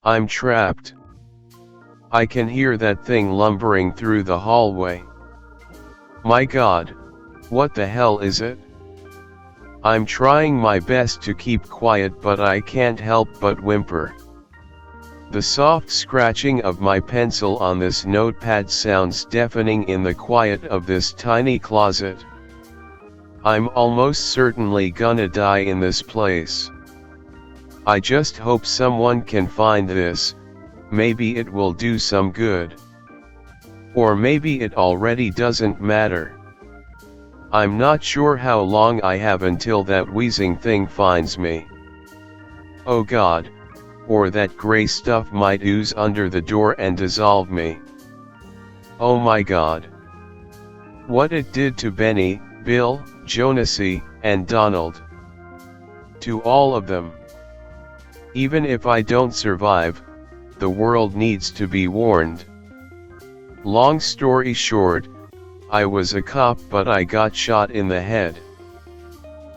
I'm trapped. I can hear that thing lumbering through the hallway. My God, what the hell is it? I'm trying my best to keep quiet, but I can't help but whimper. The soft scratching of my pencil on this notepad sounds deafening in the quiet of this tiny closet. I'm almost certainly gonna die in this place. I just hope someone can find this. Maybe it will do some good. Or maybe it already doesn't matter. I'm not sure how long I have until that wheezing thing finds me. Oh God, or that gray stuff might ooze under the door and dissolve me. Oh my God. What it did to Benny, Bill, Jonasy, and Donald. To all of them. Even if I don't survive, the world needs to be warned. Long story short, I was a cop, but I got shot in the head.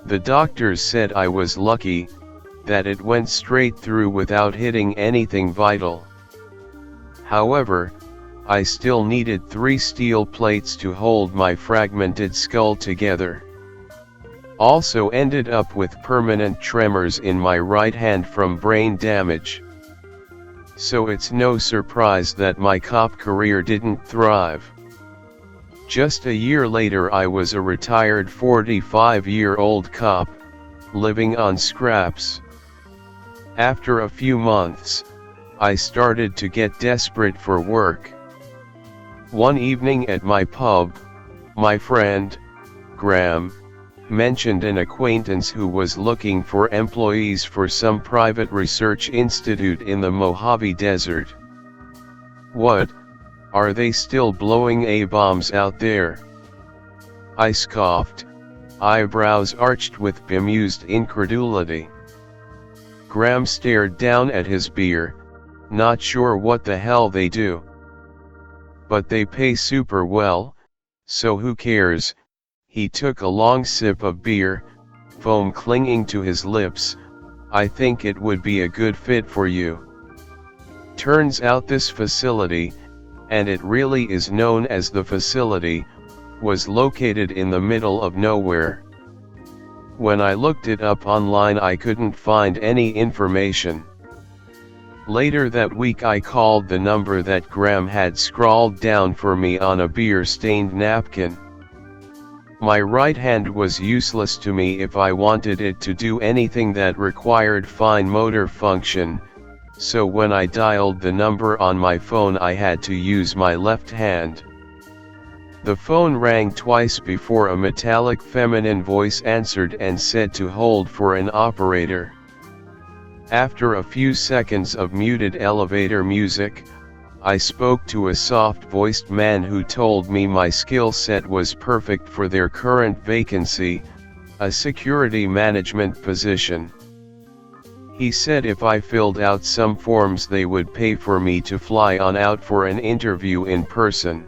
The doctors said I was lucky, that it went straight through without hitting anything vital. However, I still needed 3 steel plates to hold my fragmented skull together. Also ended up with permanent tremors in my right hand from brain damage. So it's no surprise that my cop career didn't thrive. Just a year later I was a retired 45-year-old cop, living on scraps. After a few months, I started to get desperate for work. One evening at my pub, my friend, Graham, mentioned an acquaintance who was looking for employees for some private research institute in the Mojave Desert. What, are they still blowing A-bombs out there? I scoffed, eyebrows arched with bemused incredulity. Graham stared down at his beer, not sure what the hell they do. But they pay super well, so who cares? He took a long sip of beer, foam clinging to his lips. I think it would be a good fit for you. Turns out this facility, and it really is known as the facility, was located in the middle of nowhere. When I looked it up online I couldn't find any information. Later that week I called the number that Graham had scrawled down for me on a beer-stained napkin. My right hand was useless to me if I wanted it to do anything that required fine motor function, so when I dialed the number on my phone I had to use my left hand. The phone rang twice before a metallic feminine voice answered and said to hold for an operator. After a few seconds of muted elevator music, I spoke to a soft-voiced man who told me my skill set was perfect for their current vacancy, a security management position. He said if I filled out some forms they would pay for me to fly on out for an interview in person.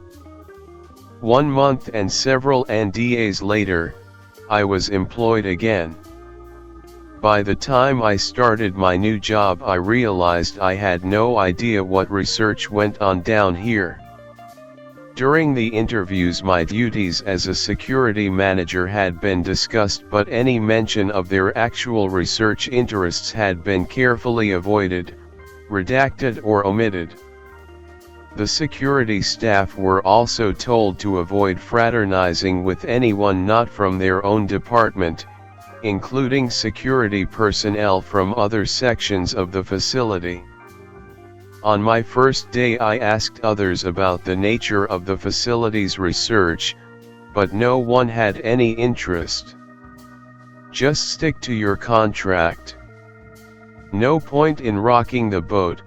1 month and several NDAs later, I was employed again. By the time I started my new job I realized I had no idea what research went on down here. During the interviews my duties as a security manager had been discussed, but any mention of their actual research interests had been carefully avoided, redacted or omitted. The security staff were also told to avoid fraternizing with anyone not from their own department, including security personnel from other sections of the facility. On my first day I asked others about the nature of the facility's research, but no one had any interest. Just stick to your contract. No point in rocking the boat,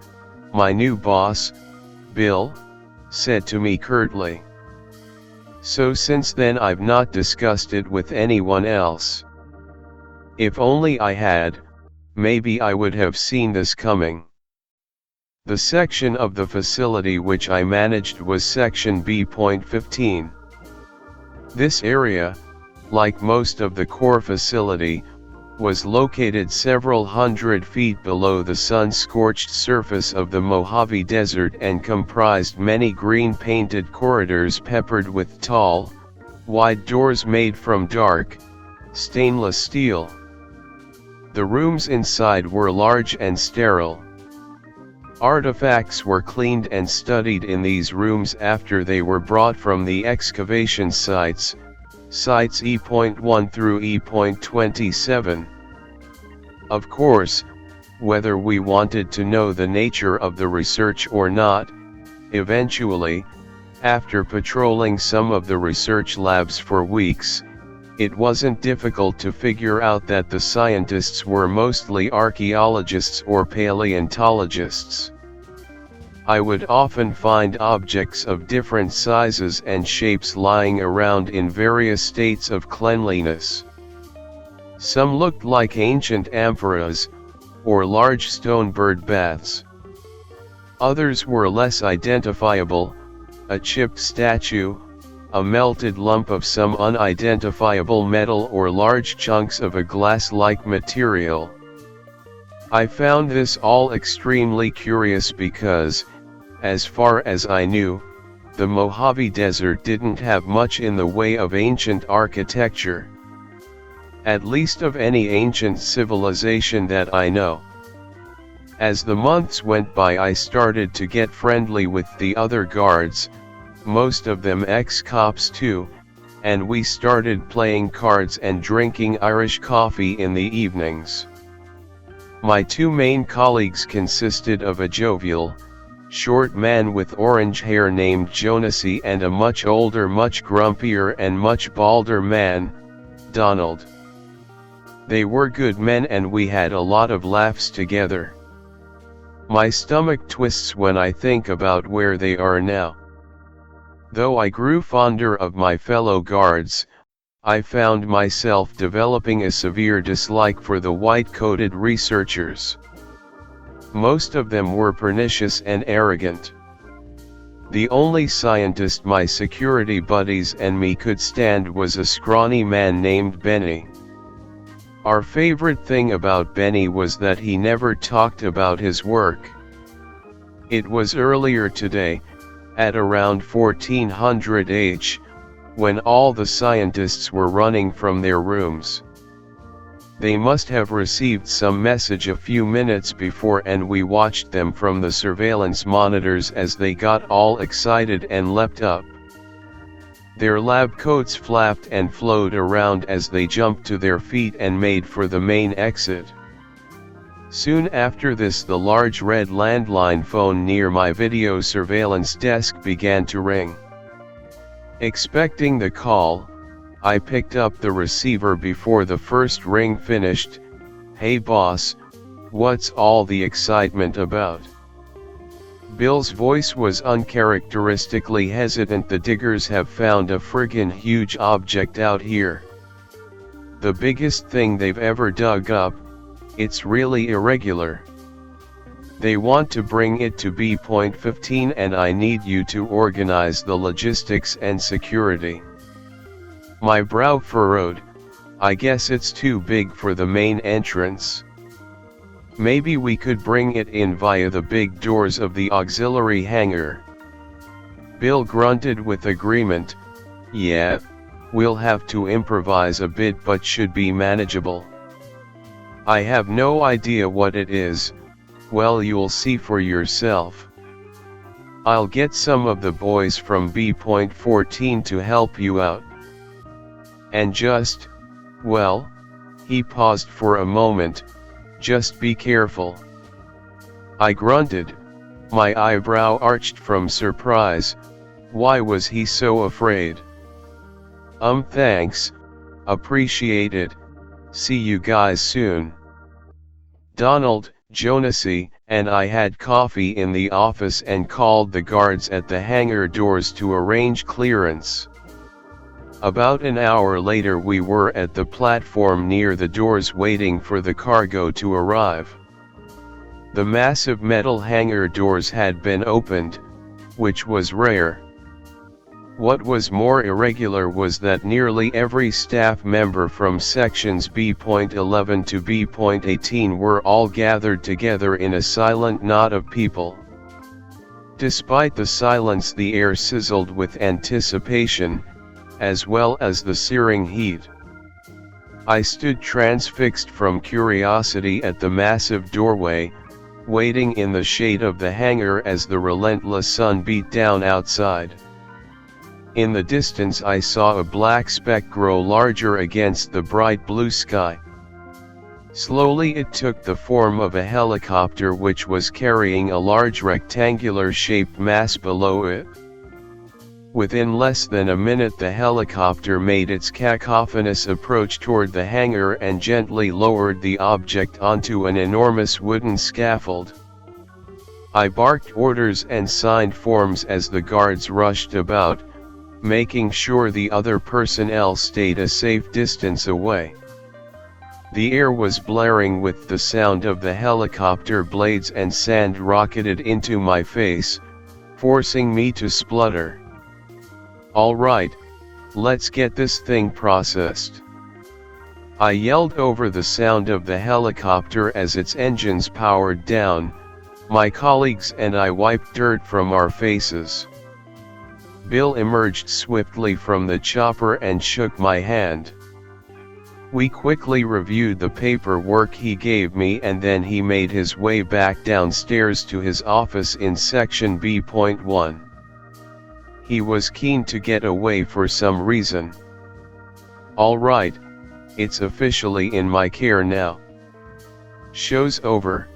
my new boss, Bill, said to me curtly. So since then I've not discussed it with anyone else. If only I had, maybe I would have seen this coming. The section of the facility which I managed was section B.15. This area, like most of the core facility, was located several hundred feet below the sun-scorched surface of the Mojave Desert and comprised many green-painted corridors peppered with tall, wide doors made from dark, stainless steel. The rooms inside were large and sterile. Artifacts were cleaned and studied in these rooms after they were brought from the excavation sites, sites E.1 through E.27. Of course, whether we wanted to know the nature of the research or not, eventually, after patrolling some of the research labs for weeks, it wasn't difficult to figure out that the scientists were mostly archaeologists or paleontologists. I would often find objects of different sizes and shapes lying around in various states of cleanliness. Some looked like ancient amphoras, or large stone bird baths. Others were less identifiable, a chipped statue, a melted lump of some unidentifiable metal, or large chunks of a glass-like material. I found this all extremely curious because, as far as I knew, the Mojave Desert didn't have much in the way of ancient architecture. At least of any ancient civilization that I know. As the months went by, I started to get friendly with the other guards, most of them ex-cops too, and we started playing cards and drinking Irish coffee in the evenings. My two main colleagues consisted of a jovial, short man with orange hair named Jonesy and a much older, much grumpier and much balder man, Donald. They were good men and we had a lot of laughs together. My stomach twists when I think about where they are now. Though I grew fonder of my fellow guards, I found myself developing a severe dislike for the white-coated researchers. Most of them were pernicious and arrogant. The only scientist my security buddies and me could stand was a scrawny man named Benny. Our favorite thing about Benny was that he never talked about his work. It was earlier today, at around 1400 H, when all the scientists were running from their rooms. They must have received some message a few minutes before and we watched them from the surveillance monitors as they got all excited and leapt up. Their lab coats flapped and flowed around as they jumped to their feet and made for the main exit. Soon after this, the large red landline phone near my video surveillance desk began to ring. Expecting the call, I picked up the receiver before the first ring finished. "Hey boss, what's all the excitement about?" Bill's voice was uncharacteristically hesitant. "The diggers have found a friggin' huge object out here. The biggest thing they've ever dug up. It's really irregular. They want to bring it to B.15 and I need you to organize the logistics and security." My brow furrowed. I guess it's too big for the main entrance. Maybe we could bring it in via the big doors of the auxiliary hangar. Bill grunted with agreement. "Yeah, we'll have to improvise a bit but should be manageable." "I have no idea what it is." "Well, you'll see for yourself. I'll get some of the boys from B.14 to help you out. And just, well," he paused for a moment, "just be careful." I grunted, my eyebrow arched from surprise. Why was he so afraid? Thanks, appreciate it, see you guys soon." Donald, Jonesy, and I had coffee in the office and called the guards at the hangar doors to arrange clearance. About an hour later we were at the platform near the doors waiting for the cargo to arrive. The massive metal hangar doors had been opened, which was rare. What was more irregular was that nearly every staff member from sections B.11 to B.18 were all gathered together in a silent knot of people. Despite the silence, the air sizzled with anticipation, as well as the searing heat. I stood transfixed from curiosity at the massive doorway, waiting in the shade of the hangar as the relentless sun beat down outside. In the distance I saw a black speck grow larger against the bright blue sky. Slowly it took the form of a helicopter which was carrying a large rectangular-shaped mass below it. Within less than a minute the helicopter made its cacophonous approach toward the hangar and gently lowered the object onto an enormous wooden scaffold. I barked orders and signed forms as the guards rushed about, making sure the other personnel stayed a safe distance away. The air was blaring with the sound of the helicopter blades and sand rocketed into my face, forcing me to splutter. "All right, let's get this thing processed," I yelled over the sound of the helicopter as its engines powered down. My colleagues and I wiped dirt from our faces. Bill emerged swiftly from the chopper and shook my hand. We quickly reviewed the paperwork he gave me and then he made his way back downstairs to his office in section B.1. He was keen to get away for some reason. "All right, it's officially in my care now. Show's over.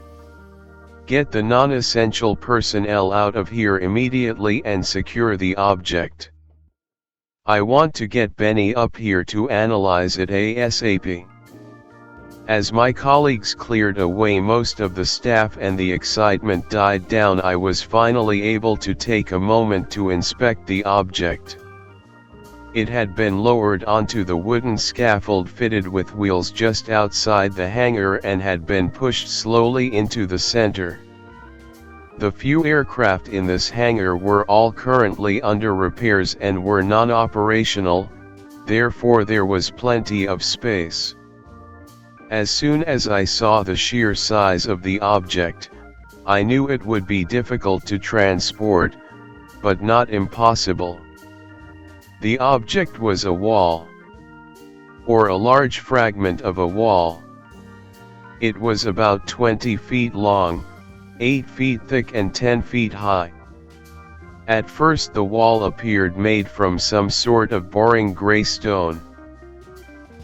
Get the non-essential personnel out of here immediately and secure the object. I want to get Benny up here to analyze it ASAP." As my colleagues cleared away most of the staff and the excitement died down, I was finally able to take a moment to inspect the object. It had been lowered onto the wooden scaffold fitted with wheels just outside the hangar and had been pushed slowly into the center. The few aircraft in this hangar were all currently under repairs and were non-operational, therefore there was plenty of space. As soon as I saw the sheer size of the object, I knew it would be difficult to transport, but not impossible. The object was a wall, or a large fragment of a wall. It was about 20 feet long, 8 feet thick and 10 feet high. At first the wall appeared made from some sort of boring gray stone.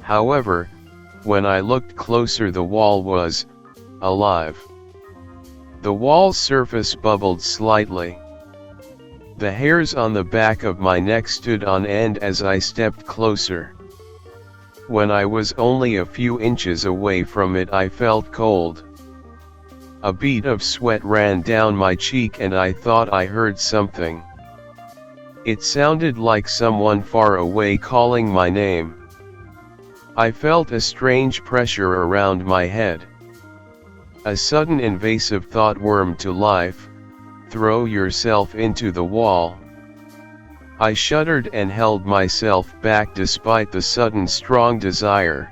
However, when I looked closer the wall was alive. The wall's surface bubbled slightly. The hairs on the back of my neck stood on end as I stepped closer. When I was only a few inches away from it I felt cold. A bead of sweat ran down my cheek and I thought I heard something. It sounded like someone far away calling my name. I felt a strange pressure around my head. A sudden invasive thought wormed to life: throw yourself into the wall. I shuddered and held myself back despite the sudden strong desire.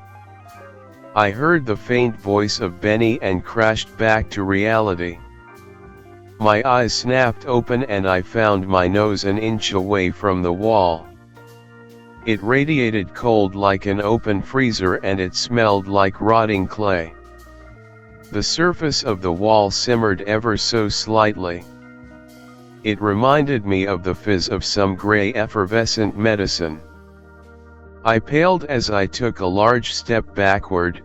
I heard the faint voice of Benny and crashed back to reality. My eyes snapped open and I found my nose an inch away from the wall. It radiated cold like an open freezer and it smelled like rotting clay. The surface of the wall simmered ever so slightly. It reminded me of the fizz of some gray effervescent medicine. I paled as I took a large step backward.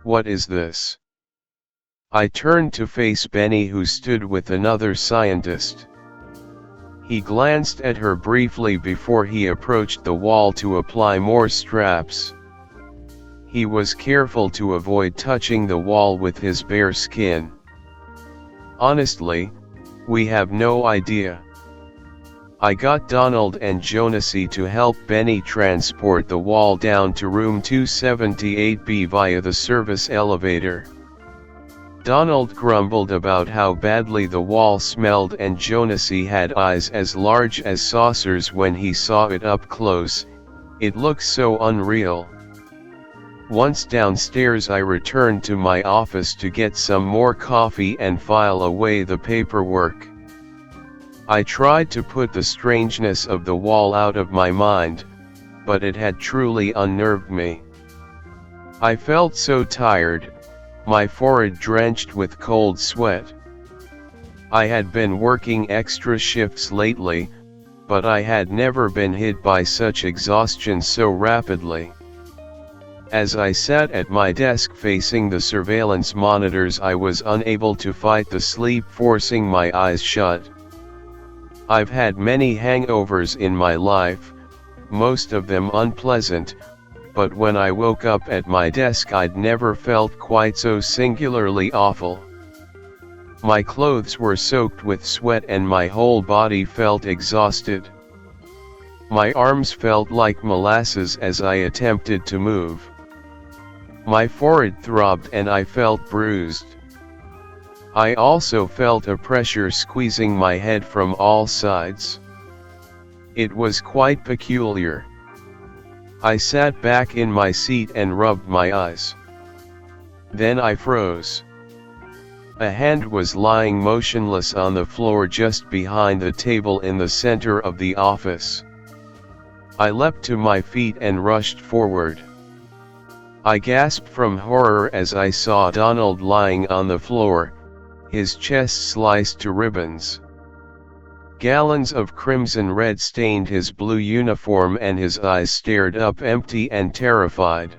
What is this? I turned to face Benny, who stood with another scientist. He glanced at her briefly before he approached the wall to apply more straps. He was careful to avoid touching the wall with his bare skin. Honestly, we have no idea. I got Donald and Jonasy to help Benny transport the wall down to room 278B via the service elevator. Donald grumbled about how badly the wall smelled, and Jonesy had eyes as large as saucers when he saw it up close. It looked so unreal. Once downstairs, I returned to my office to get some more coffee and file away the paperwork. I tried to put the strangeness of the wall out of my mind, but it had truly unnerved me. I felt so tired, my forehead drenched with cold sweat. I had been working extra shifts lately, but I had never been hit by such exhaustion so rapidly. As I sat at my desk facing the surveillance monitors, I was unable to fight the sleep, forcing my eyes shut. I've had many hangovers in my life, most of them unpleasant, but when I woke up at my desk I'd never felt quite so singularly awful. My clothes were soaked with sweat and my whole body felt exhausted. My arms felt like molasses as I attempted to move. My forehead throbbed and I felt bruised. I also felt a pressure squeezing my head from all sides. It was quite peculiar. I sat back in my seat and rubbed my eyes. Then I froze. A hand was lying motionless on the floor just behind the table in the center of the office. I leapt to my feet and rushed forward. I gasped from horror as I saw Donald lying on the floor, his chest sliced to ribbons. Gallons of crimson red stained his blue uniform and his eyes stared up empty and terrified.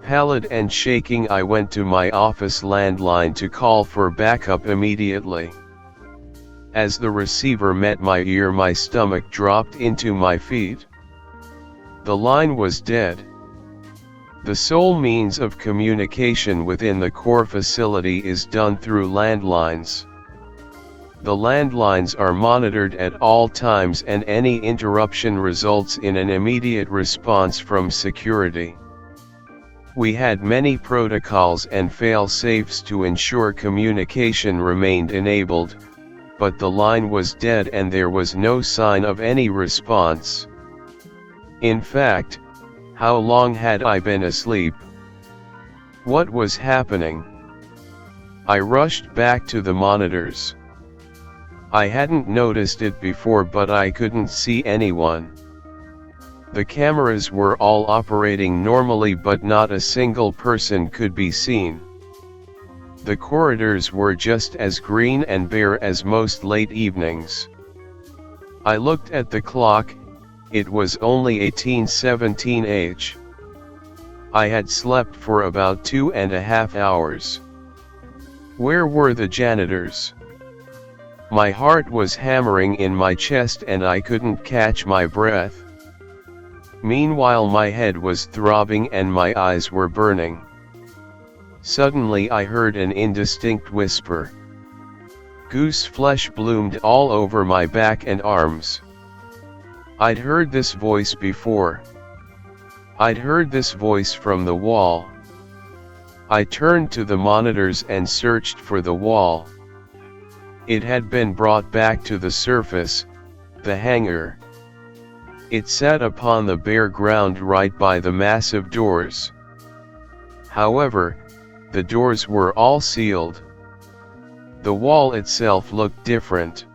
Pallid and shaking, I went to my office landline to call for backup immediately. As the receiver met my ear, my stomach dropped into my feet. The line was dead. The sole means of communication within the core facility is done through landlines. The landlines are monitored at all times and any interruption results in an immediate response from security. We had many protocols and fail-safes to ensure communication remained enabled, but the line was dead and there was no sign of any response. In fact, how long had I been asleep? What was happening? I rushed back to the monitors. I hadn't noticed it before, but I couldn't see anyone. The cameras were all operating normally, but not a single person could be seen. The corridors were just as green and bare as most late evenings. I looked at the clock. It was only 18:17 I had slept for about 2.5 hours. Where were the janitors? My heart was hammering in my chest and I couldn't catch my breath. Meanwhile, my head was throbbing and my eyes were burning. Suddenly I heard an indistinct whisper. Goose flesh bloomed all over my back and arms. I'd heard this voice before. I'd heard this voice from the wall. I turned to the monitors and searched for the wall. It had been brought back to the surface, the hangar. It sat upon the bare ground right by the massive doors. However, the doors were all sealed. The wall itself looked different.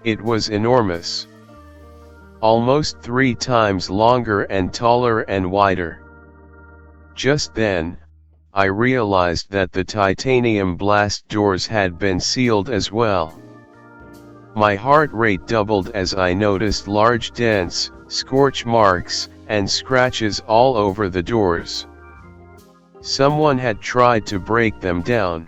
It was enormous. Almost 3 times longer and taller and wider. Just then, I realized that the titanium blast doors had been sealed as well. My heart rate doubled as I noticed large dents, scorch marks, and scratches all over the doors. Someone had tried to break them down.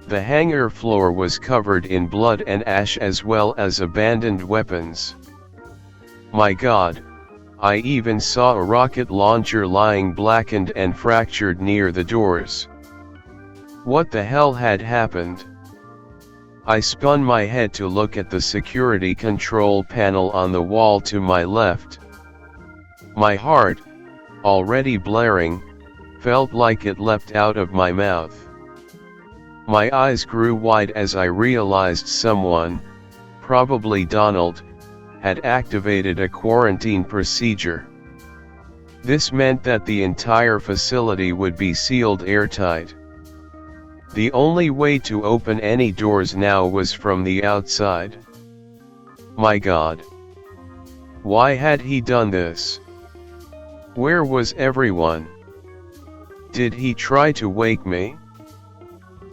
The hangar floor was covered in blood and ash as well as abandoned weapons. My God, I even saw a rocket launcher lying blackened and fractured near the doors. What the hell had happened? I spun my head to look at the security control panel on the wall to my left. My heart, already blaring, felt like it leapt out of my mouth. My eyes grew wide as I realized someone, probably Donald, had activated a quarantine procedure. This meant that the entire facility would be sealed airtight. The only way to open any doors now was from the outside. My God! Why had he done this? Where was everyone? Did he try to wake me?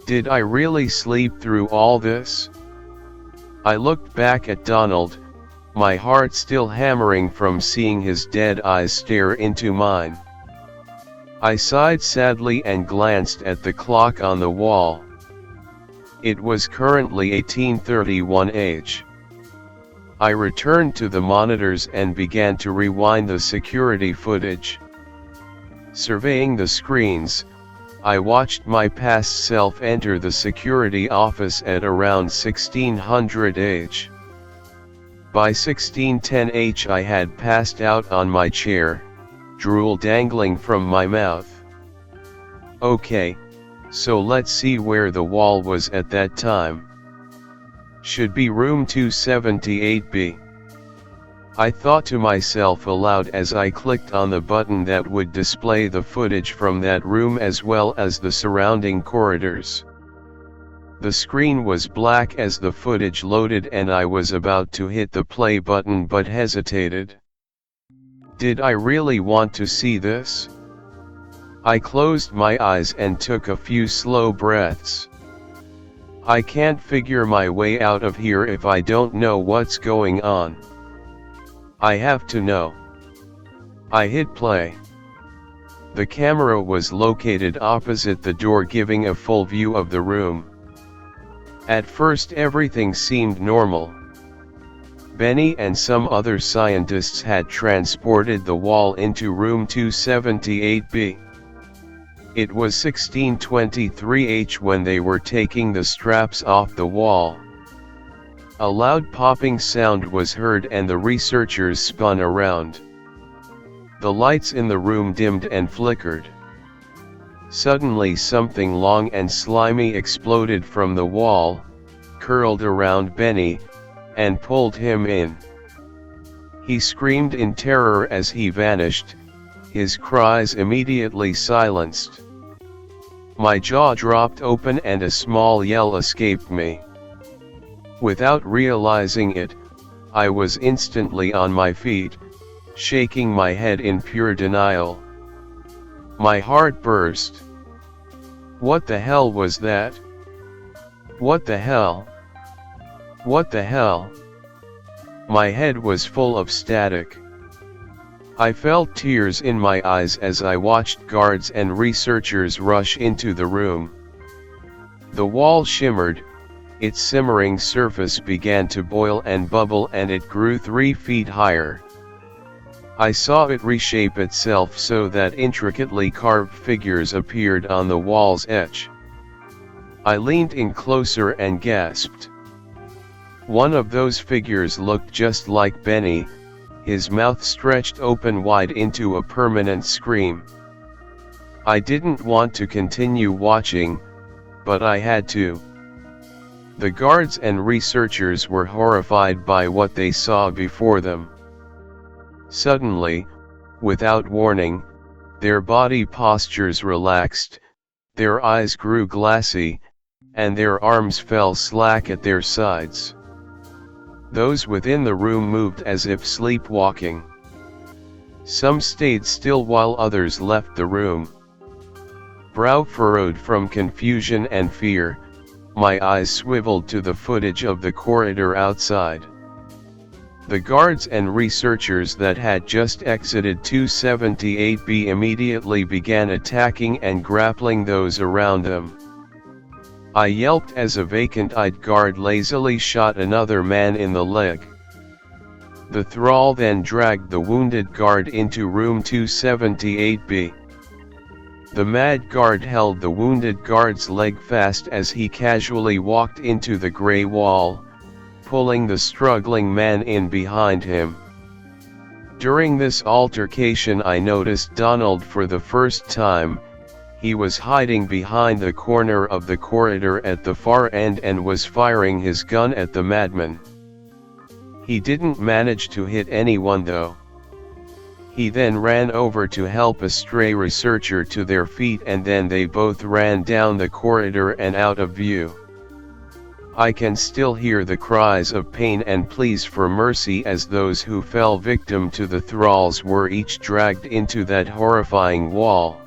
Did I really sleep through all this? I looked back at Donald, my heart still hammering from seeing his dead eyes stare into mine. I sighed sadly and glanced at the clock on the wall. It was currently 18:31 h. I returned to the monitors and began to rewind the security footage. Surveying the screens, I watched my past self enter the security office at around 1600 h. By 1610 h I had passed out on my chair, drool dangling from my mouth. Okay, so let's see where the wall was at that time. Should be room 278B. I thought to myself aloud as I clicked on the button that would display the footage from that room as well as the surrounding corridors. The screen was black as the footage loaded and I was about to hit the play button but hesitated. Did I really want to see this? I closed my eyes and took a few slow breaths. I can't figure my way out of here if I don't know what's going on. I have to know. I hit play. The camera was located opposite the door, giving a full view of the room. At first everything seemed normal. Benny and some other scientists had transported the wall into room 278B. It was 16:23 h when they were taking the straps off the wall. A loud popping sound was heard and the researchers spun around. The lights in the room dimmed and flickered. Suddenly something long and slimy exploded from the wall, curled around Benny, and pulled him in. He screamed in terror as he vanished, his cries immediately silenced. My jaw dropped open and a small yell escaped me. Without realizing it, I was instantly on my feet, shaking my head in pure denial. My heart burst. What the hell was that? What the hell? What the hell? My head was full of static. I felt tears in my eyes as I watched guards and researchers rush into the room. The wall shimmered, its simmering surface began to boil and bubble, and it grew 3 feet higher. I saw it reshape itself so that intricately carved figures appeared on the wall's edge. I leaned in closer and gasped. One of those figures looked just like Benny, his mouth stretched open wide into a permanent scream. I didn't want to continue watching, but I had to. The guards and researchers were horrified by what they saw before them. Suddenly, without warning, their body postures relaxed, their eyes grew glassy, and their arms fell slack at their sides. Those within the room moved as if sleepwalking. Some stayed still while others left the room. Brow furrowed from confusion and fear, my eyes swiveled to the footage of the corridor outside. The guards and researchers that had just exited 278B immediately began attacking and grappling those around them. I yelped as a vacant-eyed guard lazily shot another man in the leg. The thrall then dragged the wounded guard into room 278B. The mad guard held the wounded guard's leg fast as he casually walked into the gray wall, pulling the struggling man in behind him. During this altercation I noticed Donald for the first time, He was hiding behind the corner of the corridor at the far end and was firing his gun at the madman. He didn't manage to hit anyone though. He then ran over to help a stray researcher to their feet, and then they both ran down the corridor and out of view. I can still hear the cries of pain and pleas for mercy as those who fell victim to the thralls were each dragged into that horrifying wall.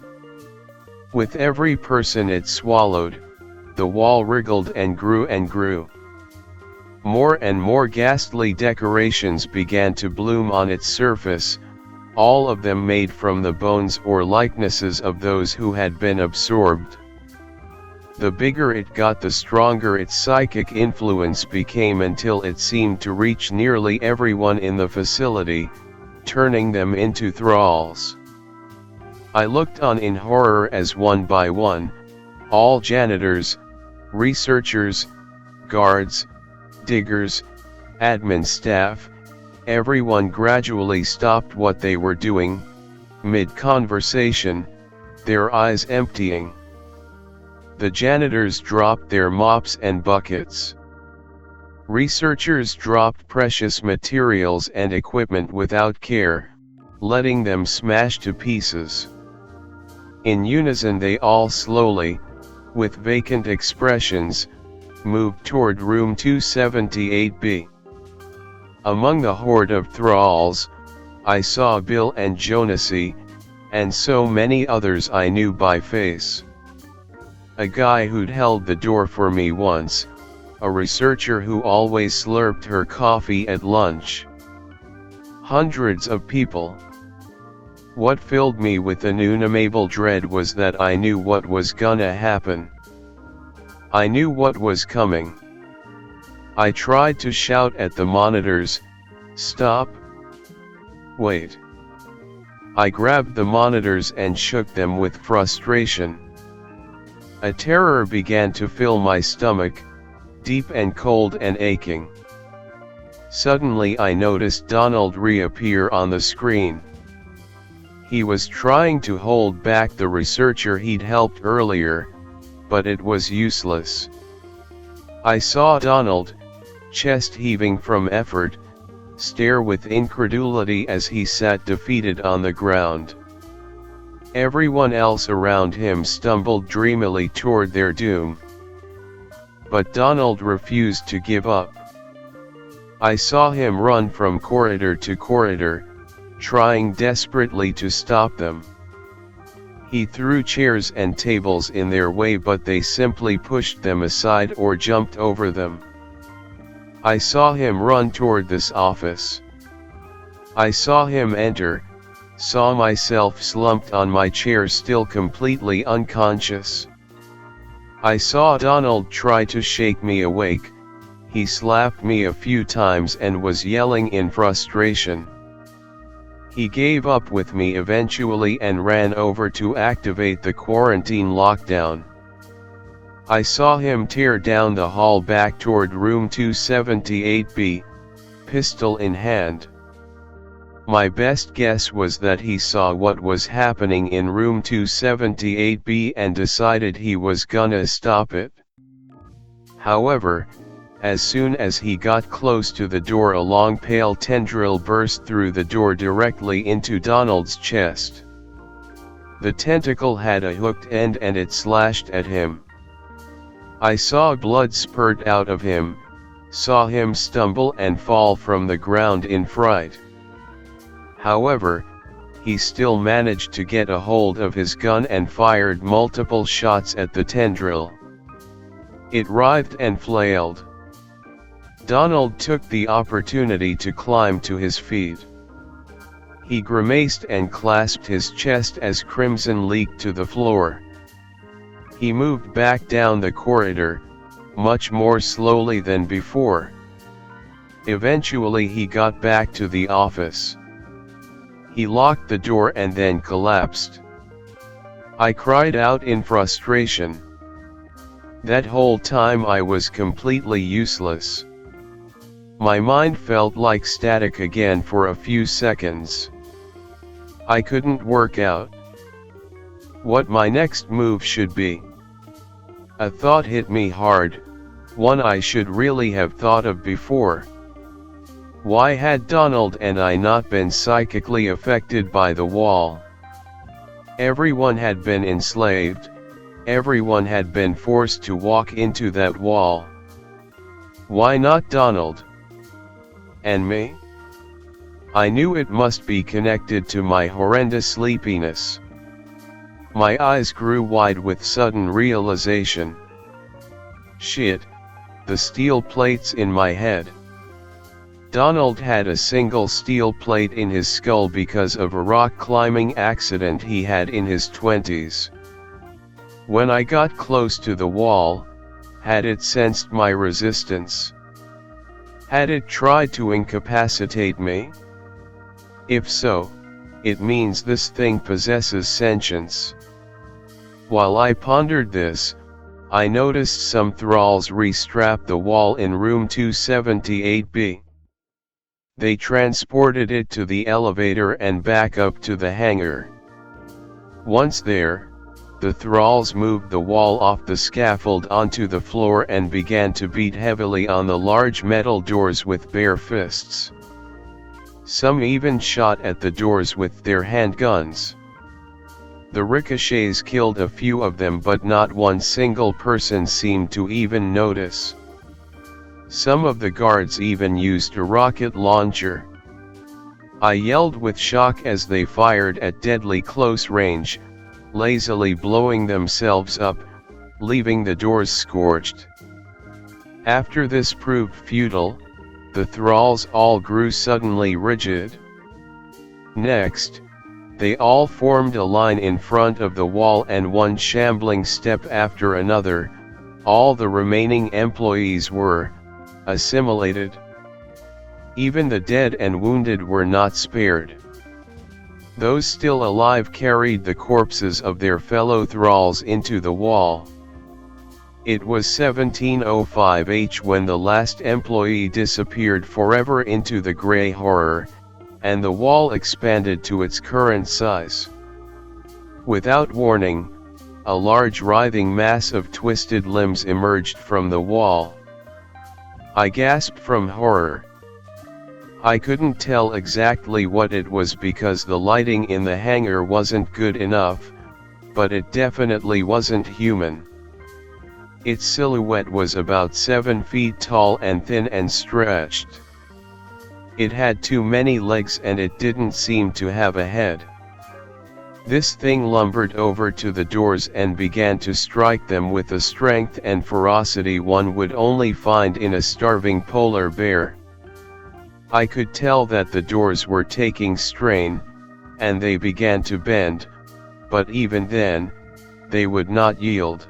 With every person it swallowed, the wall wriggled and grew and grew. More and more ghastly decorations began to bloom on its surface, all of them made from the bones or likenesses of those who had been absorbed. The bigger it got, the stronger its psychic influence became, until it seemed to reach nearly everyone in the facility, turning them into thralls. I looked on in horror as one by one, all janitors, researchers, guards, diggers, admin staff, everyone gradually stopped what they were doing, mid-conversation, their eyes emptying. The janitors dropped their mops and buckets. Researchers dropped precious materials and equipment without care, letting them smash to pieces. In unison they all slowly, with vacant expressions, moved toward room 278B. Among the horde of thralls, I saw Bill and Jonasy, and so many others I knew by face. A guy who'd held the door for me once, a researcher who always slurped her coffee at lunch. Hundreds of people. What filled me with unimaginable dread was that I knew what was gonna happen. I knew what was coming. I tried to shout at the monitors, "Stop! Wait!" I grabbed the monitors and shook them with frustration. A terror began to fill my stomach, deep and cold and aching. Suddenly I noticed Donald reappear on the screen. He was trying to hold back the researcher he'd helped earlier, but it was useless. I saw Donald, chest heaving from effort, stare with incredulity as he sat defeated on the ground. Everyone else around him stumbled dreamily toward their doom. But Donald refused to give up. I saw him run from corridor to corridor, trying desperately to stop them. He threw chairs and tables in their way, but they simply pushed them aside or jumped over them. I saw him run toward this office. I saw him enter, saw myself slumped on my chair still completely unconscious. I saw Donald try to shake me awake. He slapped me a few times and was yelling in frustration. He gave up with me eventually and ran over to activate the quarantine lockdown. I saw him tear down the hall back toward room 278B, pistol in hand. My best guess was that he saw what was happening in room 278B and decided he was gonna stop it. However, as soon as he got close to the door, a long pale tendril burst through the door directly into Donald's chest. The tentacle had a hooked end and it slashed at him. I saw blood spurt out of him, saw him stumble and fall from the ground in fright. However, he still managed to get a hold of his gun and fired multiple shots at the tendril. It writhed and flailed. Donald took the opportunity to climb to his feet. He grimaced and clasped his chest as crimson leaked to the floor. He moved back down the corridor, much more slowly than before. Eventually he got back to the office. He locked the door and then collapsed. I cried out in frustration. That whole time I was completely useless. My mind felt like static again for a few seconds. I couldn't work out. what my next move should be. A thought hit me hard, one I should really have thought of before. Why had Donald and I not been psychically affected by the wall? Everyone had been enslaved, everyone had been forced to walk into that wall. Why not Donald? And me? I knew it must be connected to my horrendous sleepiness. My eyes grew wide with sudden realization. Shit, the steel plates in my head. Donald had a single steel plate in his skull because of a rock climbing accident he had in his 20s. When I got close to the wall, had it sensed my resistance? Had it tried to incapacitate me? If so, it means this thing possesses sentience. While I pondered this, I noticed some thralls restrap the wall in room 278B. They transported it to the elevator and back up to the hangar. Once there, the thralls moved the wall off the scaffold onto the floor and began to beat heavily on the large metal doors with bare fists. Some even shot at the doors with their handguns. The ricochets killed a few of them, but not one single person seemed to even notice. Some of the guards even used a rocket launcher. I yelled with shock as they fired at deadly close range, lazily blowing themselves up, leaving the doors scorched. After this proved futile, the thralls all grew suddenly rigid. Next, they all formed a line in front of the wall, and one shambling step after another, all the remaining employees were assimilated. Even the dead and wounded were not spared. Those still alive carried the corpses of their fellow thralls into the wall. It was 1705H when the last employee disappeared forever into the grey horror, and the wall expanded to its current size. Without warning, a large writhing mass of twisted limbs emerged from the wall. I gasped from horror. I couldn't tell exactly what it was because the lighting in the hangar wasn't good enough, but it definitely wasn't human. Its silhouette was about 7 feet tall and thin and stretched. It had too many legs and it didn't seem to have a head. This thing lumbered over to the doors and began to strike them with a strength and ferocity one would only find in a starving polar bear. I could tell that the doors were taking strain, and they began to bend, but even then, they would not yield.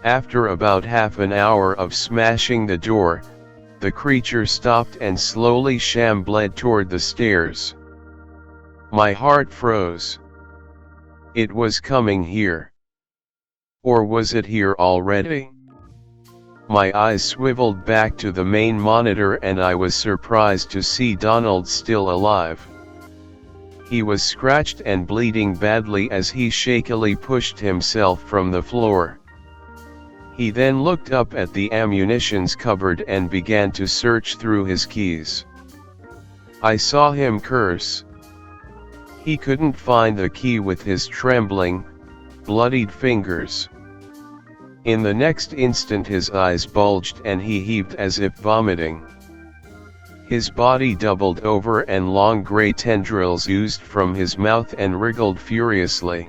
After about half an hour of smashing the door, the creature stopped and slowly shambled toward the stairs. My heart froze. It was coming here. Or was it here already? My eyes swiveled back to the main monitor and I was surprised to see Donald still alive. He was scratched and bleeding badly as he shakily pushed himself from the floor. He then looked up at the ammunitions cupboard and began to search through his keys. I saw him curse. He couldn't find the key with his trembling, bloodied fingers. In the next instant his eyes bulged and he heaved as if vomiting. His body doubled over and long grey tendrils oozed from his mouth and wriggled furiously.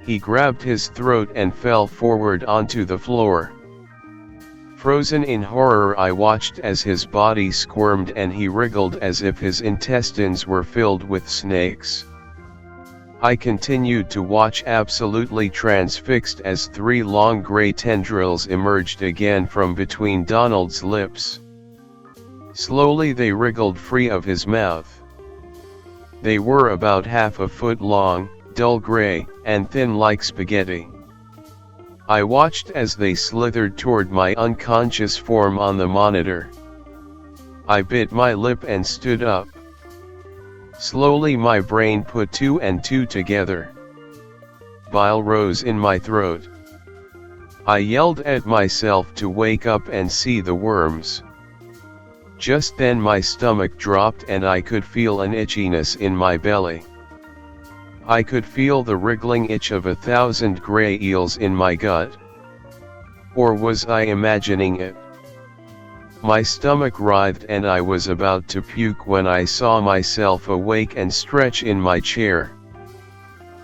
He grabbed his throat and fell forward onto the floor. Frozen in horror, I watched as his body squirmed and he wriggled as if his intestines were filled with snakes. I continued to watch, absolutely transfixed, as 3 long grey tendrils emerged again from between Donald's lips. Slowly they wriggled free of his mouth. They were about half a foot long, dull grey, and thin like spaghetti. I watched as they slithered toward my unconscious form on the monitor. I bit my lip and stood up. Slowly my brain put 2 and 2 together. Bile rose in my throat. I yelled at myself to wake up and see the worms. Just then my stomach dropped and I could feel an itchiness in my belly. I could feel the wriggling itch of 1,000 gray eels in my gut. Or was I imagining it? My stomach writhed and I was about to puke when I saw myself awake and stretch in my chair.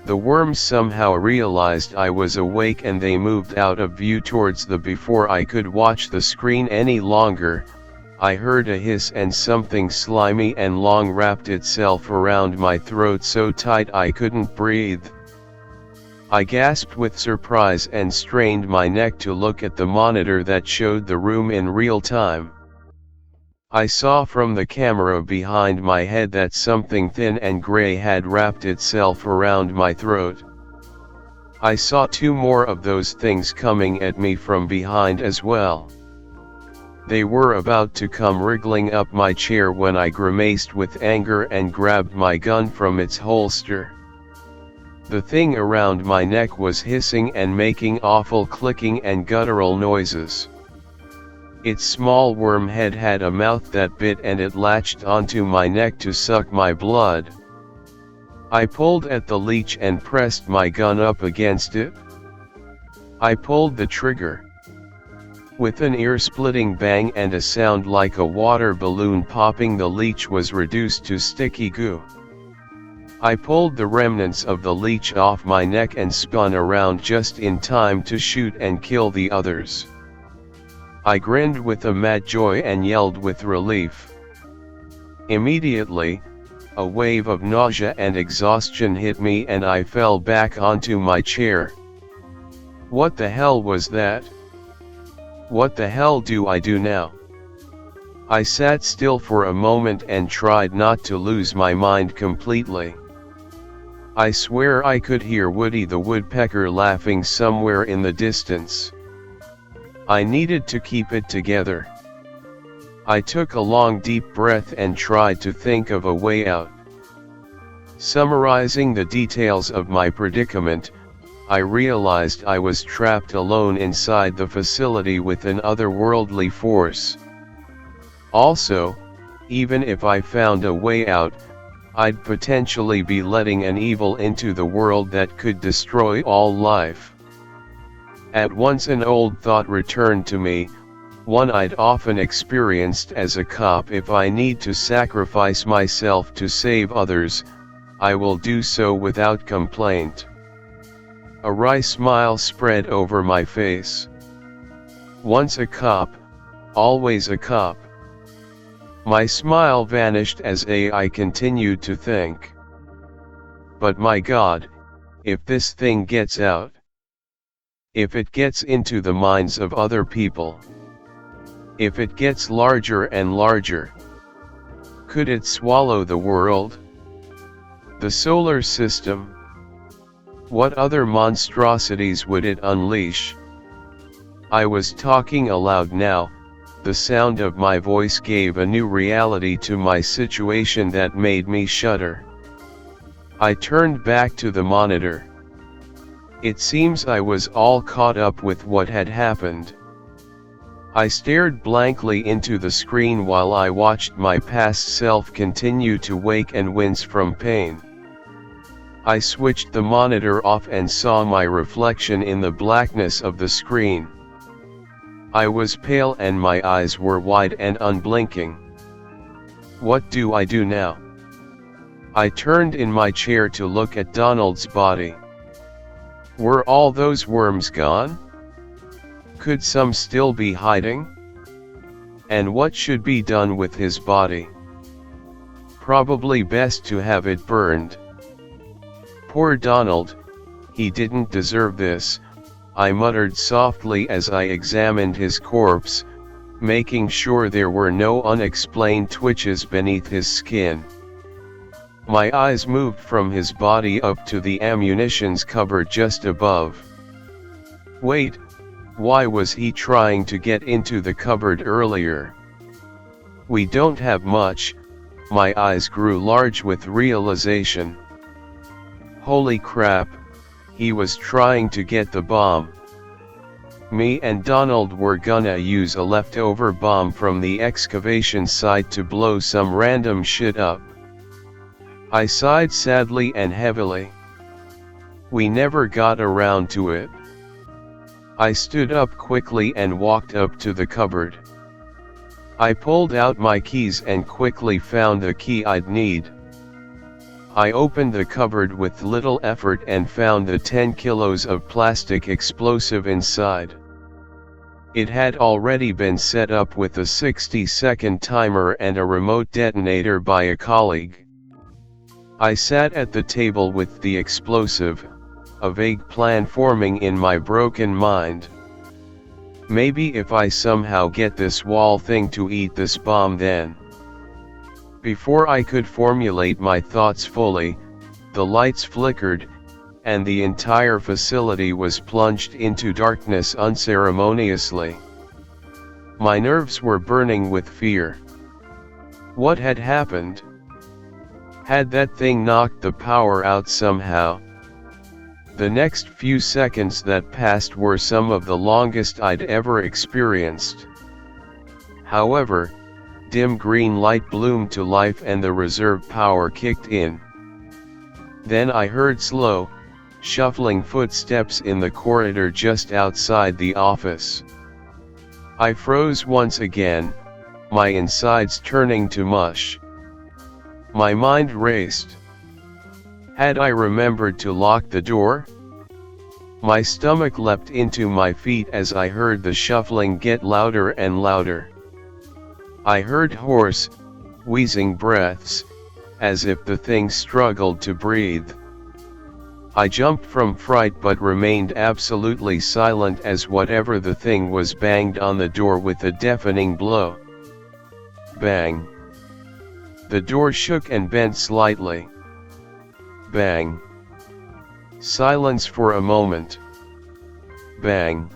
The worms somehow realized I was awake and they moved out of view towards the before I could watch the screen any longer. I heard a hiss and something slimy and long wrapped itself around my throat so tight I couldn't breathe. I gasped with surprise and strained my neck to look at the monitor that showed the room in real time. I saw from the camera behind my head that something thin and gray had wrapped itself around my throat. I saw 2 more of those things coming at me from behind as well. They were about to come wriggling up my chair when I grimaced with anger and grabbed my gun from its holster. The thing around my neck was hissing and making awful clicking and guttural noises. Its small worm head had a mouth that bit and it latched onto my neck to suck my blood. I pulled at the leech and pressed my gun up against it. I pulled the trigger. With an ear-splitting bang and a sound like a water balloon popping, the leech was reduced to sticky goo. I pulled the remnants of the leech off my neck and spun around just in time to shoot and kill the others. I grinned with a mad joy and yelled with relief. Immediately, a wave of nausea and exhaustion hit me and I fell back onto my chair. What the hell was that? What the hell do I do now? I sat still for a moment and tried not to lose my mind completely. I swear I could hear Woody the Woodpecker laughing somewhere in the distance. I needed to keep it together. I took a long deep breath and tried to think of a way out. Summarizing the details of my predicament, I realized I was trapped alone inside the facility with an otherworldly force. Also, even if I found a way out, I'd potentially be letting an evil into the world that could destroy all life. At once an old thought returned to me, one I'd often experienced as a cop: if I need to sacrifice myself to save others, I will do so without complaint. A wry smile spread over my face. Once a cop, always a cop. My smile vanished as I continued to think. But my God, if this thing gets out, if it gets into the minds of other people, if it gets larger and larger, could it swallow the world? The solar system? What other monstrosities would it unleash? I was talking aloud now. The sound of my voice gave a new reality to my situation that made me shudder. I turned back to the monitor. It seems I was all caught up with what had happened. I stared blankly into the screen while I watched my past self continue to wake and wince from pain. I switched the monitor off and saw my reflection in the blackness of the screen. I was pale and my eyes were wide and unblinking. What do I do now? I turned in my chair to look at Donald's body. Were all those worms gone? Could some still be hiding? And what should be done with his body? Probably best to have it burned. Poor Donald, he didn't deserve this, I muttered softly as I examined his corpse, making sure there were no unexplained twitches beneath his skin. My eyes moved from his body up to the ammunitions cupboard just above. Wait, why was he trying to get into the cupboard earlier? We don't have much. My eyes grew large with realization. Holy crap, he was trying to get the bomb. Me and Donald were gonna use a leftover bomb from the excavation site to blow some random shit up. I sighed sadly and heavily. We never got around to it. I stood up quickly and walked up to the cupboard. I pulled out my keys and quickly found the key I'd need. I opened the cupboard with little effort and found the 10 kilos of plastic explosive inside. It had already been set up with a 60-second timer and a remote detonator by a colleague. I sat at the table with the explosive, a vague plan forming in my broken mind. Maybe if I somehow get this wall thing to eat this bomb then. Before I could formulate my thoughts fully, the lights flickered, and the entire facility was plunged into darkness unceremoniously. My nerves were burning with fear. What had happened? Had that thing knocked the power out somehow? The next few seconds that passed were some of the longest I'd ever experienced. However, dim green light bloomed to life and the reserve power kicked in. Then I heard slow, shuffling footsteps in the corridor just outside the office. I froze once again, my insides turning to mush. My mind raced. Had I remembered to lock the door? My stomach leapt into my feet as I heard the shuffling get louder and louder. I heard hoarse, wheezing breaths, as if the thing struggled to breathe. I jumped from fright but remained absolutely silent as whatever the thing was banged on the door with a deafening blow. Bang. The door shook and bent slightly. Bang. Silence for a moment. Bang.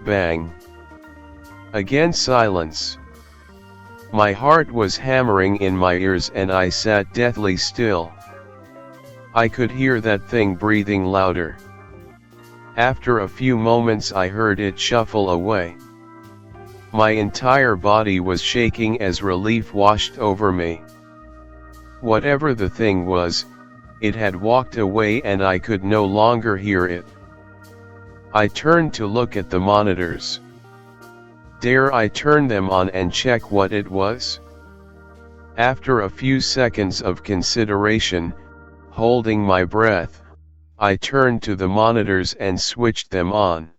Bang. Again silence. My heart was hammering in my ears and I sat deathly still. I could hear that thing breathing louder. After a few moments I heard it shuffle away. My entire body was shaking as relief washed over me. Whatever the thing was, it had walked away and I could no longer hear it. I turned to look at the monitors. Dare I turn them on and check what it was? After a few seconds of consideration, holding my breath, I turned to the monitors and switched them on.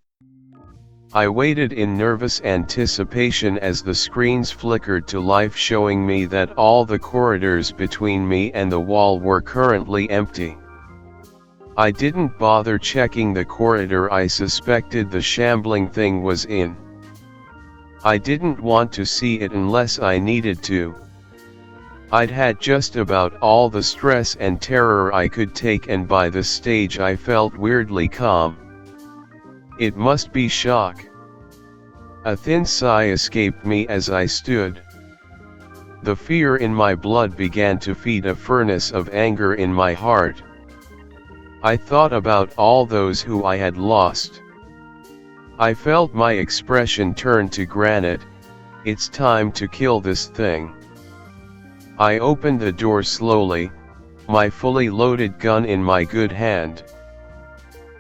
I waited in nervous anticipation as the screens flickered to life, showing me that all the corridors between me and the wall were currently empty. I didn't bother checking the corridor I suspected the shambling thing was in. I didn't want to see it unless I needed to. I'd had just about all the stress and terror I could take, and by this stage I felt weirdly calm. It must be shock. A thin sigh escaped me as I stood. The fear in my blood began to feed a furnace of anger in my heart. I thought about all those who I had lost. I felt my expression turn to granite. It's time to kill this thing. I opened the door slowly, my fully loaded gun in my good hand.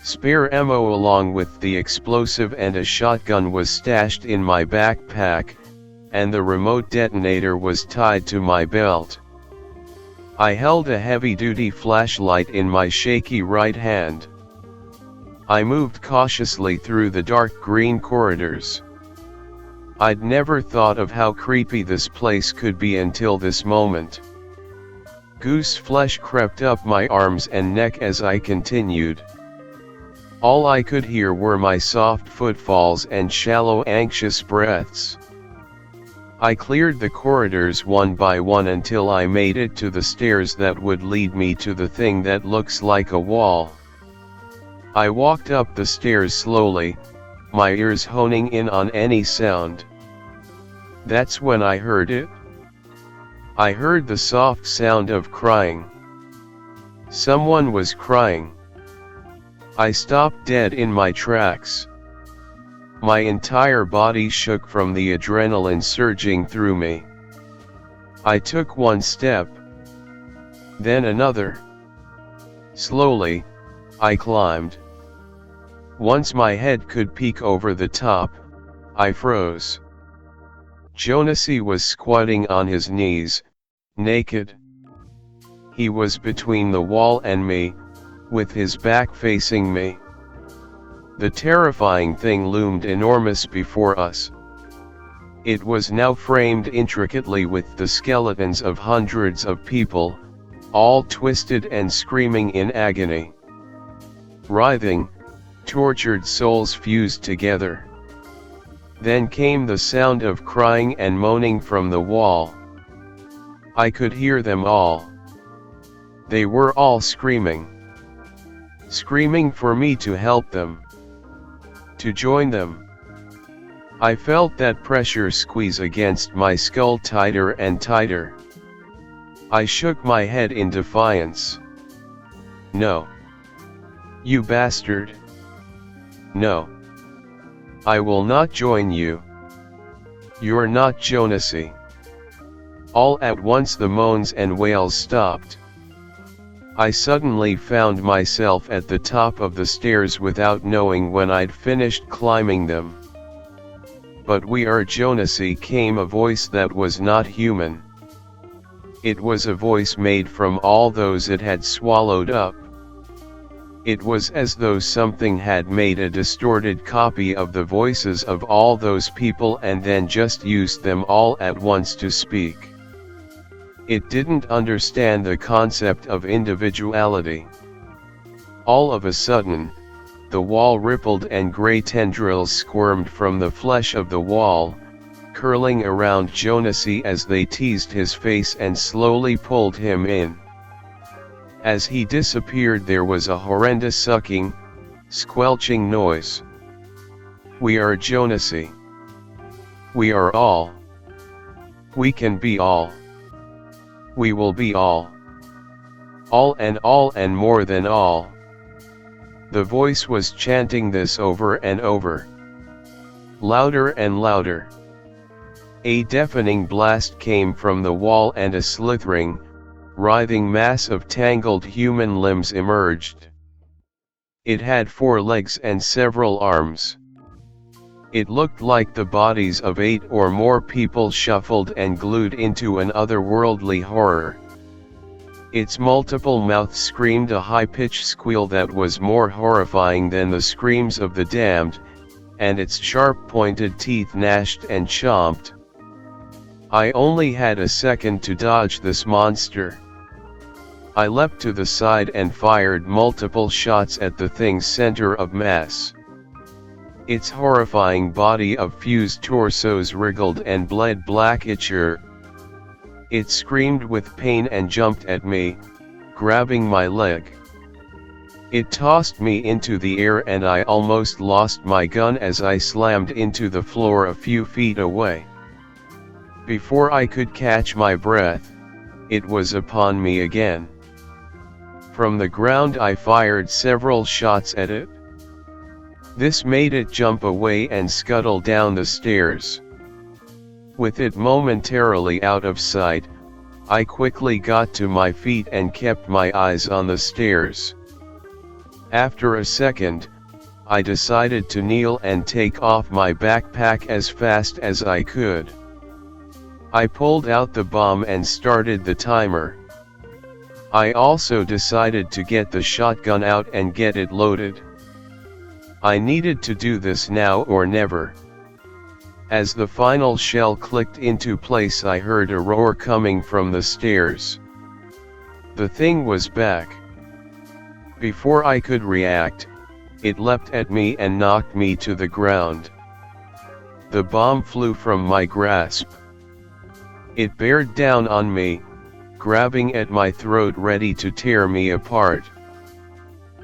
Spare ammo along with the explosive and a shotgun was stashed in my backpack, and the remote detonator was tied to my belt. I held a heavy-duty flashlight in my shaky right hand. I moved cautiously through the dark green corridors. I'd never thought of how creepy this place could be until this moment. Goose flesh crept up my arms and neck as I continued. All I could hear were my soft footfalls and shallow, anxious breaths. I cleared the corridors one by one until I made it to the stairs that would lead me to the thing that looks like a wall. I walked up the stairs slowly, my ears honing in on any sound. That's when I heard it. I heard the soft sound of crying. Someone was crying. I stopped dead in my tracks. My entire body shook from the adrenaline surging through me. I took one step, then another. Slowly, I climbed. Once my head could peek over the top, I froze. Jonesy was squatting on his knees, naked. He was between the wall and me, with his back facing me. The terrifying thing loomed enormous before us. It was now framed intricately with the skeletons of hundreds of people, all twisted and screaming in agony. Writhing, tortured souls fused together. Then came the sound of crying and moaning from the wall. I could hear them all. They were all screaming. Screaming for me to help them. To join them. I felt that pressure squeeze against my skull tighter and tighter. I shook my head in defiance. No. You bastard. No. I will not join you. You're not Jonesy. All at once the moans and wails stopped. I suddenly found myself at the top of the stairs without knowing when I'd finished climbing them. But we are Jonesy, came a voice that was not human. It was a voice made from all those it had swallowed up. It was as though something had made a distorted copy of the voices of all those people and then just used them all at once to speak. It didn't understand the concept of individuality. All of a sudden, the wall rippled and gray tendrils squirmed from the flesh of the wall, curling around Jonesy as they teased his face and slowly pulled him in. As he disappeared, there was a horrendous sucking, squelching noise. We are Jonesy. We are all. We can be all. We will be all. All and more than all. The voice was chanting this over and over. Louder and louder. A deafening blast came from the wall and a slithering, writhing mass of tangled human limbs emerged. It had 4 legs and several arms. It looked like the bodies of 8 or more people shuffled and glued into an otherworldly horror. Its multiple mouths screamed a high-pitched squeal that was more horrifying than the screams of the damned, and its sharp-pointed teeth gnashed and chomped. I only had a second to dodge this monster. I leapt to the side and fired multiple shots at the thing's center of mass. Its horrifying body of fused torsos wriggled and bled black ichor. It screamed with pain and jumped at me, grabbing my leg. It tossed me into the air and I almost lost my gun as I slammed into the floor a few feet away. Before I could catch my breath, it was upon me again. From the ground I fired several shots at it. This made it jump away and scuttle down the stairs. With it momentarily out of sight, I quickly got to my feet and kept my eyes on the stairs. After a second, I decided to kneel and take off my backpack as fast as I could. I pulled out the bomb and started the timer. I also decided to get the shotgun out and get it loaded. I needed to do this now or never. As the final shell clicked into place, I heard a roar coming from the stairs. The thing was back. Before I could react, it leapt at me and knocked me to the ground. The bomb flew from my grasp. It bared down on me, grabbing at my throat ready to tear me apart.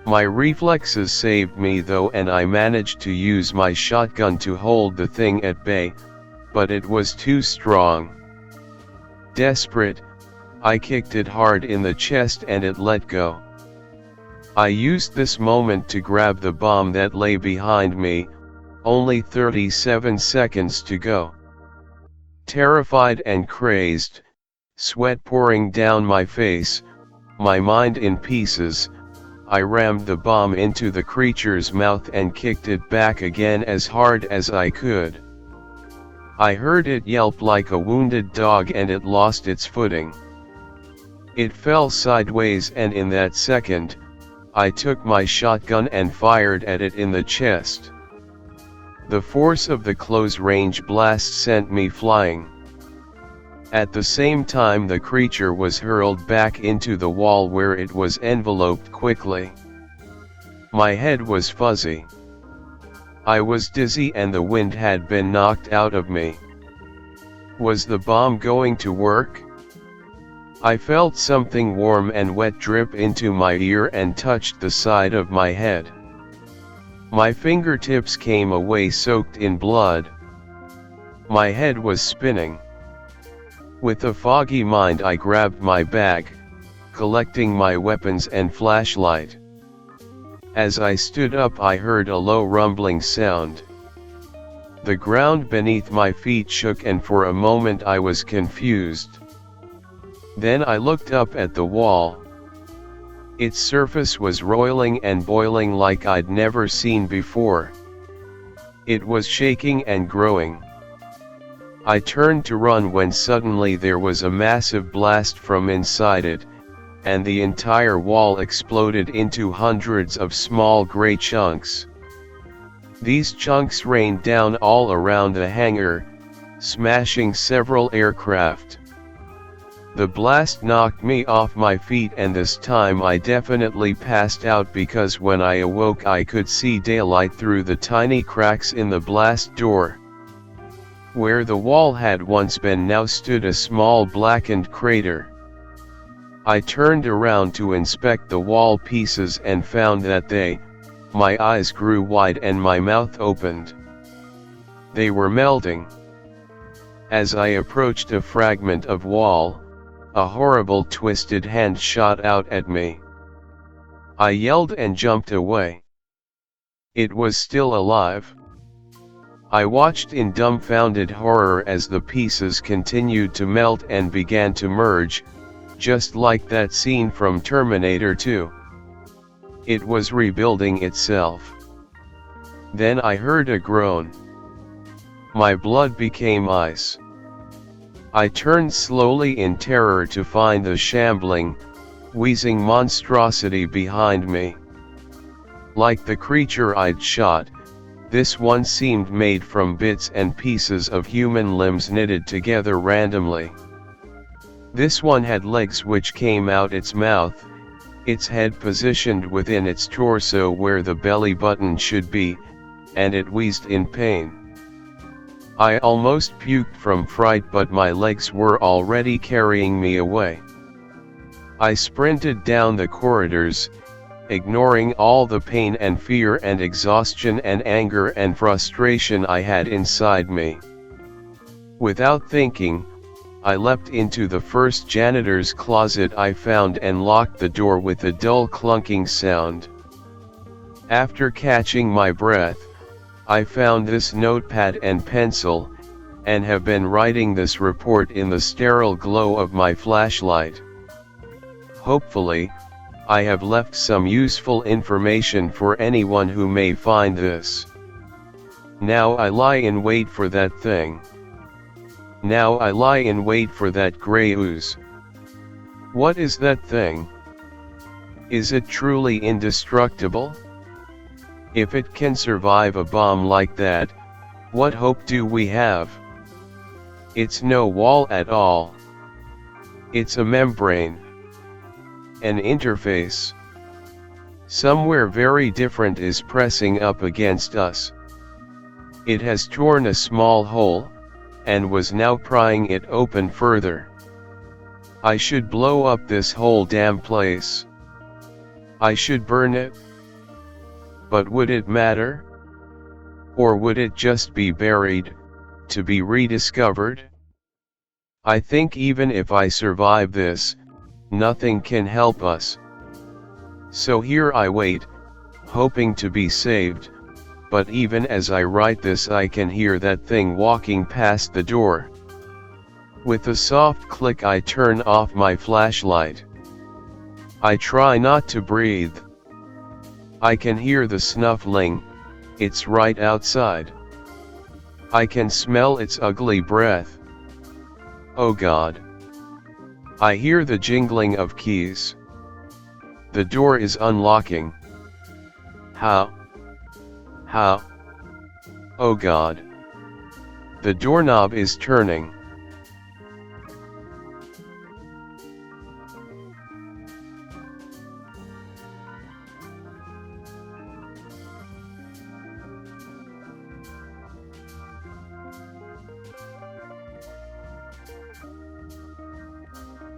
My reflexes saved me though, and I managed to use my shotgun to hold the thing at bay, but it was too strong. Desperate, I kicked it hard in the chest and it let go. I used this moment to grab the bomb that lay behind me, only 37 seconds to go. Terrified and crazed, sweat pouring down my face, my mind in pieces, I rammed the bomb into the creature's mouth and kicked it back again as hard as I could. I heard it yelp like a wounded dog and it lost its footing. It fell sideways, and in that second, I took my shotgun and fired at it in the chest. The force of the close-range blast sent me flying. At the same time, the creature was hurled back into the wall where it was enveloped quickly. My head was fuzzy. I was dizzy and the wind had been knocked out of me. Was the bomb going to work? I felt something warm and wet drip into my ear and touched the side of my head. My fingertips came away soaked in blood. My head was spinning. With a foggy mind, I grabbed my bag, collecting my weapons and flashlight. As I stood up, I heard a low rumbling sound. The ground beneath my feet shook, and for a moment I was confused. Then I looked up at the wall. Its surface was roiling and boiling like I'd never seen before. It was shaking and growing. I turned to run when suddenly there was a massive blast from inside it, and the entire wall exploded into hundreds of small gray chunks. These chunks rained down all around the hangar, smashing several aircraft. The blast knocked me off my feet, and this time I definitely passed out, because when I awoke I could see daylight through the tiny cracks in the blast door. Where the wall had once been now stood a small blackened crater. I turned around to inspect the wall pieces and found that my eyes grew wide and my mouth opened. They were melting. As I approached a fragment of wall, a horrible twisted hand shot out at me. I yelled and jumped away. It was still alive. I watched in dumbfounded horror as the pieces continued to melt and began to merge, just like that scene from Terminator 2. It was rebuilding itself. Then I heard a groan. My blood became ice. I turned slowly in terror to find the shambling, wheezing monstrosity behind me. Like the creature I'd shot, this one seemed made from bits and pieces of human limbs knitted together randomly. This one had legs which came out its mouth, its head positioned within its torso where the belly button should be, and it wheezed in pain. I almost puked from fright, but my legs were already carrying me away. I sprinted down the corridors, ignoring all the pain and fear and exhaustion and anger and frustration I had inside me. Without thinking, I leapt into the first janitor's closet I found and locked the door with a dull clunking sound. After catching my breath, I found this notepad and pencil, and have been writing this report in the sterile glow of my flashlight. Hopefully, I have left some useful information for anyone who may find this. Now I lie in wait for that thing. Now I lie in wait for that gray ooze. What is that thing? Is it truly indestructible? If it can survive a bomb like that, what hope do we have? It's no wall at all. It's a membrane. An interface. Somewhere very different is pressing up against us. It has torn a small hole, and was now prying it open further. I should blow up this whole damn place. I should burn it. But would it matter? Or would it just be buried, to be rediscovered? I think even if I survive this, nothing can help us. So here I wait, hoping to be saved, but even as I write this I can hear that thing walking past the door. With a soft click I turn off my flashlight. I try not to breathe. I can hear the snuffling, it's right outside. I can smell its ugly breath. Oh God. I hear the jingling of keys. The door is unlocking. How? How? Oh God. The doorknob is turning.